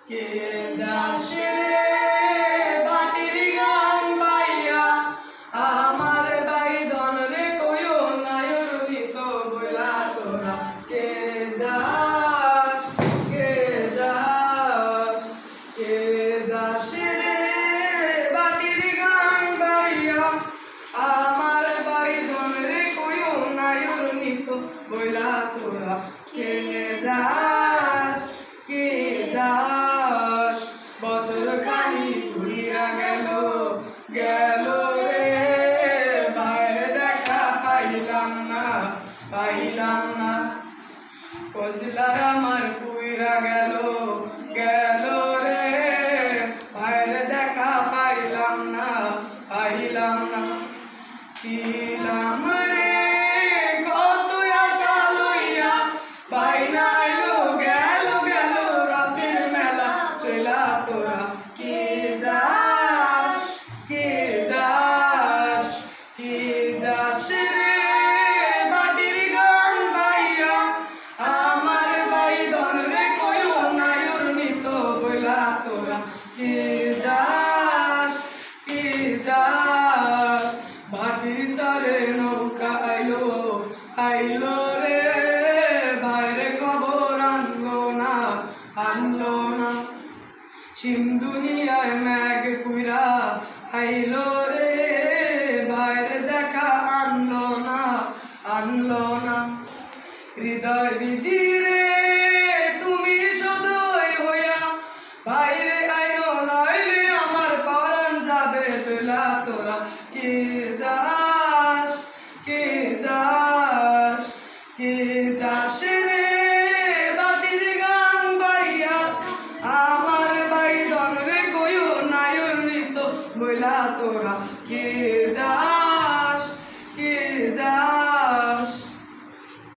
কে যাসে বাটির গান বাইয়া আমার বাইদন রে কইও নায়র নিত বইলা তোরা কে যাস কে যাস কে যাসে রে বাটির গান বাইয়া আমার বাইদন রে কইও নায়র নিত বইলা তোরা কে যাস কে যাস বছর খানি ঘুরিয়া গেল গেল রে বাইরে দেখা পাইলাম না কজলার আমার পুইরা গেল গেল রে বাইরে দেখা পাইলাম না ছিলাম রে কত আশা লইয়া বাইনা এলো গেল রাতের মেলা চলা তোরা কে যাস কে যাস কে যাস রে বাটির গান বাইয়া আমার বাইদন রে কইও নায়র নিত বইলা তোরা কে যাস কে যাস ভাটির চারে নৌকা আইলো রে বাইরে খবর আনলো না সিন্ধুনিয়ায় ম্যাগ কুইরা আইলো রে বাইরে দেখা আনলো না হৃদয় বিধিরে তুমি সদয় হইয়া বাইরে আইলো নইলে আমার পরাণ যাবে বেলা তোরা কে যাস কে যাস কে যাস রে বাটির গান বাইয়া আমার বাইদন রে কইও নায়র নিত বইলা তোরা কে যাস।